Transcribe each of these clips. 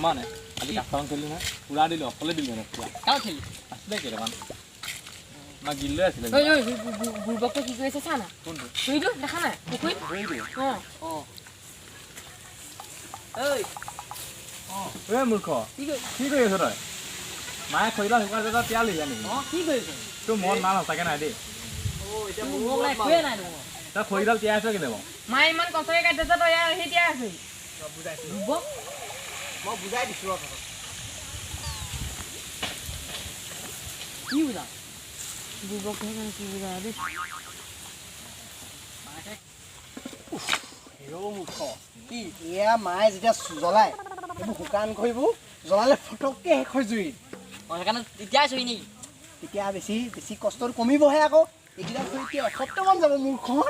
মানে আজি কাটাং খেলি না পুৰা দিলো অকলে দিলো না পুৰা কাও খেলি আসলে কেটামান মা গিল্লে আছিল ঐ ঐ বুৰবকটো কি কৰিছে চা না কোনটো তুইটো দেখা না পুখুৰীত ঐ ঐ মূৰ্খ কি কৰি আছ তই মায়ে খৈলা শুকাই যা তেল লিয়া নেকি কি কৰিছ তোৰ মন মাল সঁচাকে নাই দেই এতিয়া মোক নাই খুৱে নাই তই খৈডাল তিয়াই আছ কেলে বাৰু মায়ে ইমান কষ্টকে কাটিছে তই ইয়াৰ সেই তিয়াই আছে বুৰবক মই বুজাই দিছোঁ কি বুজা বুৰবক কি বুজা দেই মূৰ্খ কি এয়া মায়ে যেতিয়া জ্বলায় এইবোৰ শুকান খৰিবোৰ জ্বলালে ফটককৈ শেষ হয় জুই সেইকাৰণে তেতিয়াই চুই নেকি তেতিয়া বেছি কষ্টটো কমিবহে আকৌ এইকেইটা খৰি এতিয়া এসপ্তাহমান যাব মূৰখন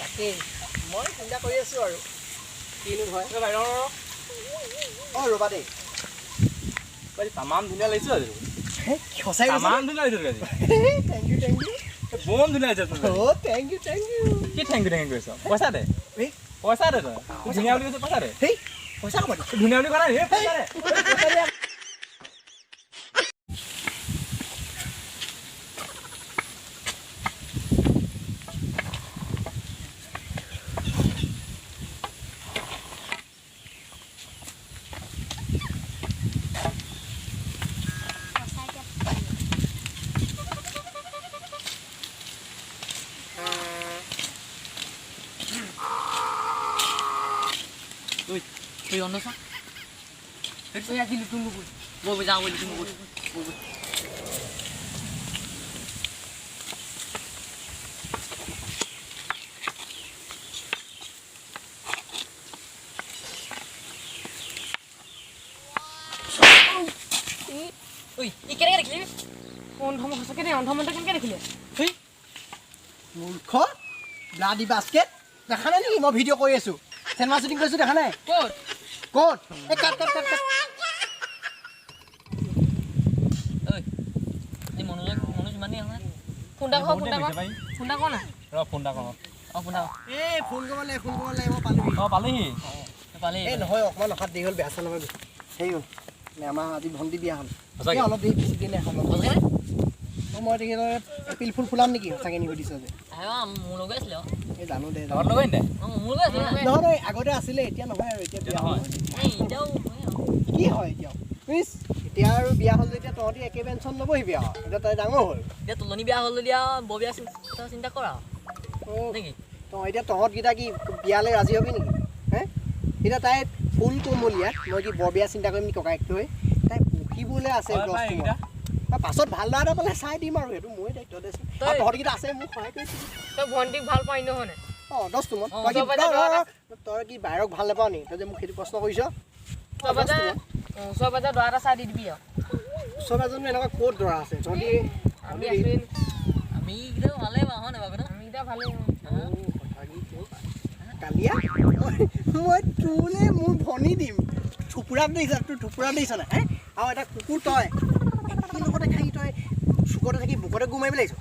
তাকেই মই চিন্তা কৰি আছোঁ আৰু কিনো হয় ৰ'বা দেই তামাম ধুনীয়া লাগিছে আজি সঁচাই তামাম ধুনীয়া লাগিছে আজি থেংক ইউ বম ধুনীয়া লাগিছে অ' থেংক ইউ কি থেংক ইউ কৰিছ পইচা দে পইচা দে তই ধুনীয়া বুলি কৈছ পইচা দে হেই পইচা ক'ব ধুনীয়া বুলি কোৱা নাই পইচা দে তুই অন্য সা তুই আজি লুটুম বুকুল বই যাও বলি তুমি বুকুল ওই ই কেনে দেখিলি অন্ধম হসকে দে অন্ধমটা কেনে দেখিলি তুই মূৰ্খ ব্লাডি বাস্কেট দেখা নাই নেকি মই ভিডিঅ' কৰি আছোঁ চিনেমা শ্বুটিং কৰিছোঁ দেখা নাই ক'ত এই কাট ঐ এই মনোজ মানে ফোনটা কও না ৰ ফোনটা কৰ এই ফোন কৰিব লাগে মই পালোহি পালেহি এই নহয় অকণমান অহাত দেৰি হ'ল বেয়া চেয়া নহয় হেৰি হ'ল আমাৰ আজি ভণ্টি বিয়া হ'ল সঁচাকৈ? অলপ দেৰি বেছি দেৰি নাই মই তেখেতৰ এপ্ৰিল ফুল ফুলাম নেকি সঁচাকৈ নিব দিছ যে মোৰ লগে আছিলে এই জানো দে ঘৰত লগাই দে মোৰ লগে আছিলে নহয় আগতে আছিলে এতিয়া নহয় আৰু এতিয়া বিয়া হ'ল এতিয়াও কি হয় এতিয়াও প্লিজ এতিয়া আৰু বিয়া হ'ল যেতিয়া তহঁতি একে পেঞ্চন নবহিবি আৰু এতিয়া তাই ডাঙৰ হ'ল এতিয়া তুলনি বিয়া হ'ল যদি আৰু বৰ বিয়া চিন্তা কৰা নেকি এতিয়া তহঁতকেইটা কি বিয়ালৈ ৰাজি হবি নেকি হে এতিয়া তাই ফুল কোমলীয়া মই কি বৰ বিয়া চিন্তা কৰিম নেকি ককায়েকটো হৈ তাই পুহিবলৈ আছে পাছত ভাল ল'ৰা এটা পালে চাই দিম আৰু সেইটো মই দায়িত্ব দেচোন তহঁতকেইটা আছে মোক সহায় কৰিছোঁ তই ভণ্টিক ভাল পাই নহয় অঁ 10 মান তই কি বাহিৰক ভাল নাপাওঁ নি তই যে মোক সেইটো প্ৰশ্ন কৰিছ ওচৰ পাজৰ দৰা এটা চাই দি দিবি আৰু ওচৰ পাজৰনো এনেকুৱা ক'ত দৰা আছে তহঁতি আমি কেইটা ভালেই পাওঁ হয় নাই বাৰু আমি কেইটা ভালেই কালিয়া মই তোলে মোৰ ভনী দিম থুপুৰা দিছ তোৰ থুপুৰা দিছ নাই হে আৰু এটা কুকুৰ তই একেই লগতে খাই তই চুকতে থাকি বুকতে গুমাই পেলাইছ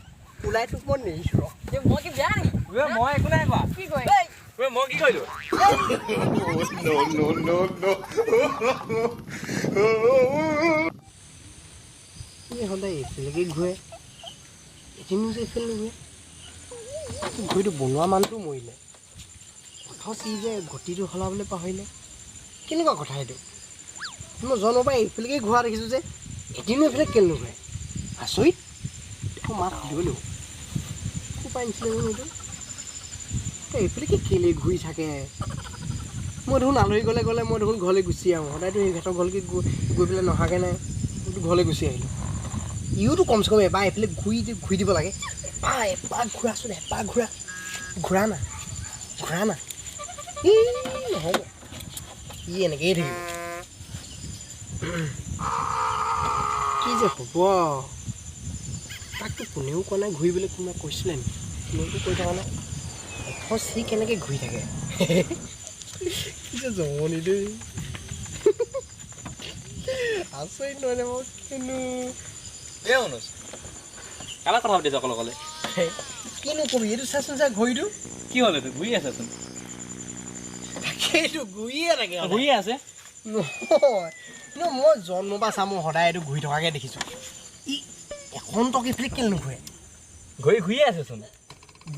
ওলাই তোক মই নেৰিছোঁ মই কি বেয়া নেকি মই একো নাই কোৱা কি কয় মই কি কৰিলোঁ সদায় এইফালেকে ঘূৰে এদিনো যে এইফালে নুঘূৰে ঘড়ীটো বনোৱা মানুহটো মৰিলে সি যে গতিটো সলাবলৈ পাহৰিলে কেনেকুৱা কথা এইটো মই জন্মৰ পৰা এইফালেকে ঘূৰা দেখিছোঁ যে এদিনো এইফালে কেলে নুঘূৰে আচৰিত মই মাক সুধিব লাগিব ক'ৰ পৰা আনিছিলে জানো এইটো এইফালেকে কেলে ঘূৰি থাকে মই দেখোন আলহী গ'লে মই দেখোন ঘৰলৈ গুচি আহোঁ সদায়তো সিহঁতৰ ঘৰলৈকে গৈ পেলাই নহাকৈ নাই মইতো ঘৰলৈ গুচি আহিলোঁ ইওতো কমচে কম এবাৰ এইফালে ঘূৰি দিব লাগে এবাৰ ঘূৰাচোন এবাৰ ঘূৰা না নহ'ব ই এনেকৈয়ে থাকিব কি যে হ'ব তাকতো কোনেও কোৱা নাই ঘূৰিবলৈ কোনোবাই কৈছিলে নেকি কোনেওতো কৈ থকা নাই সি কেনেকৈ ঘূৰি থাকে কি যে জমনি দেই আচৰিত নহয়নে মই কিন্তু এই অনুজ কালৈ কথা পাতিছ অকলে কিনো কবি এইটো চাচোন চা ঘড়ীটো কি হ'ল এইটো ঘূৰি আছেচোন তাকেইটো ঘূৰিয়ে থাকে ঘূৰিয়ে আছে নহয় মই জন্ম বা চা মই সদায় এইটো ঘূৰি থকাকৈ দেখিছোঁ ই এখন টকি ফেলে কেলে নুঘূৰে ঘূৰিয়ে আছেচোন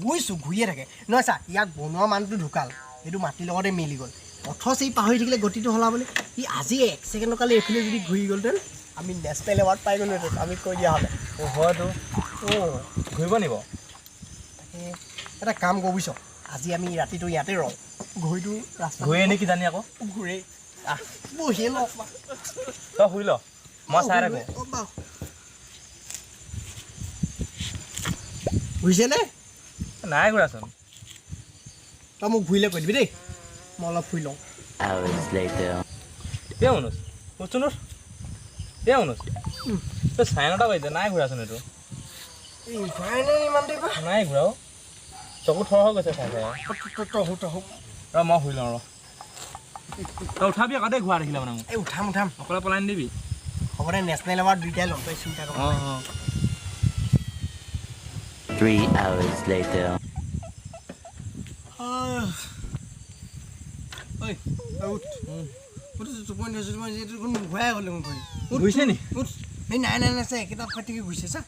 বুজিছোঁ ঘূৰিয়ে থাকে নহয় চা ইয়াক বনোৱা মানুহটো ঢুকাল এইটো মাটিৰ লগতে মিলি গ'ল অথচ ই পাহৰি থাকিলে গতিটো সলাবলৈ ই আজি 1 ছেকেণ্ডৰ কালি এইফালে যদি ঘূৰি গ'লহেঁতেন আমি নেশ্যনেল এৱাৰ্ড পাই গ'লোহেঁতেন আমি কৈ দিয়া হ'লে হয়তো ঘূৰিব নিব তাকে এটা কাম কৰোঁ বুজিছ আজি আমি ৰাতিটো ইয়াতে ৰওঁ ঘড়ীটো ৰাস্তা ঘূৰে নেকি জানি আকৌ ঘূৰে বহিয়ে লওঁ তই শুই ল মই চাই থাকোঁ ঘূৰিছেনে নাই ঘূৰাচোন তই মোক ঘূৰিলে কৈ দিবি দেই মই অলপ ফুৰি লওঁ মনোজ শুনচোন মনোজ তই 9:30 বাজিছে নাই ঘূৰাচোন এইটো ইমান দেৰি নাই ঘূৰাও চকু থৰ হৈ গৈছে চাই চাই ৰ মই শুই লওঁ ৰ তই উঠাবি আকৌ দেই ঘূৰা দেখিলে মানে মোক এই উঠাম অকলে পলাই নিদিবি হ'ব দে নেশ্যনেল এৱাৰ্ড দুইটাই ল'ম তই চিন্তা কৰ অঁ 3 hours later. ঘূৰিছে নি এই নাই চা একেটা ফাটিকে ঘূৰিছে চা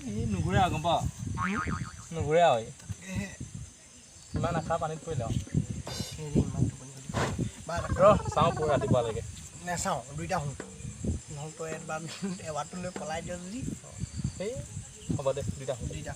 এই নুঘূৰে আৰু গম পাৱ নুঘূৰে আৰু ইমান আশা পানীত পৰিলে আৰু ৰ চাওঁ পুৰা ৰাতিপুৱালৈকে নেচাওঁ দুইটা শুন নহ'লে তই এবাৰ এৱাৰ্ডটো লৈ পলাই দিয় যদি এই হ'ব দে দুইটা দুইটা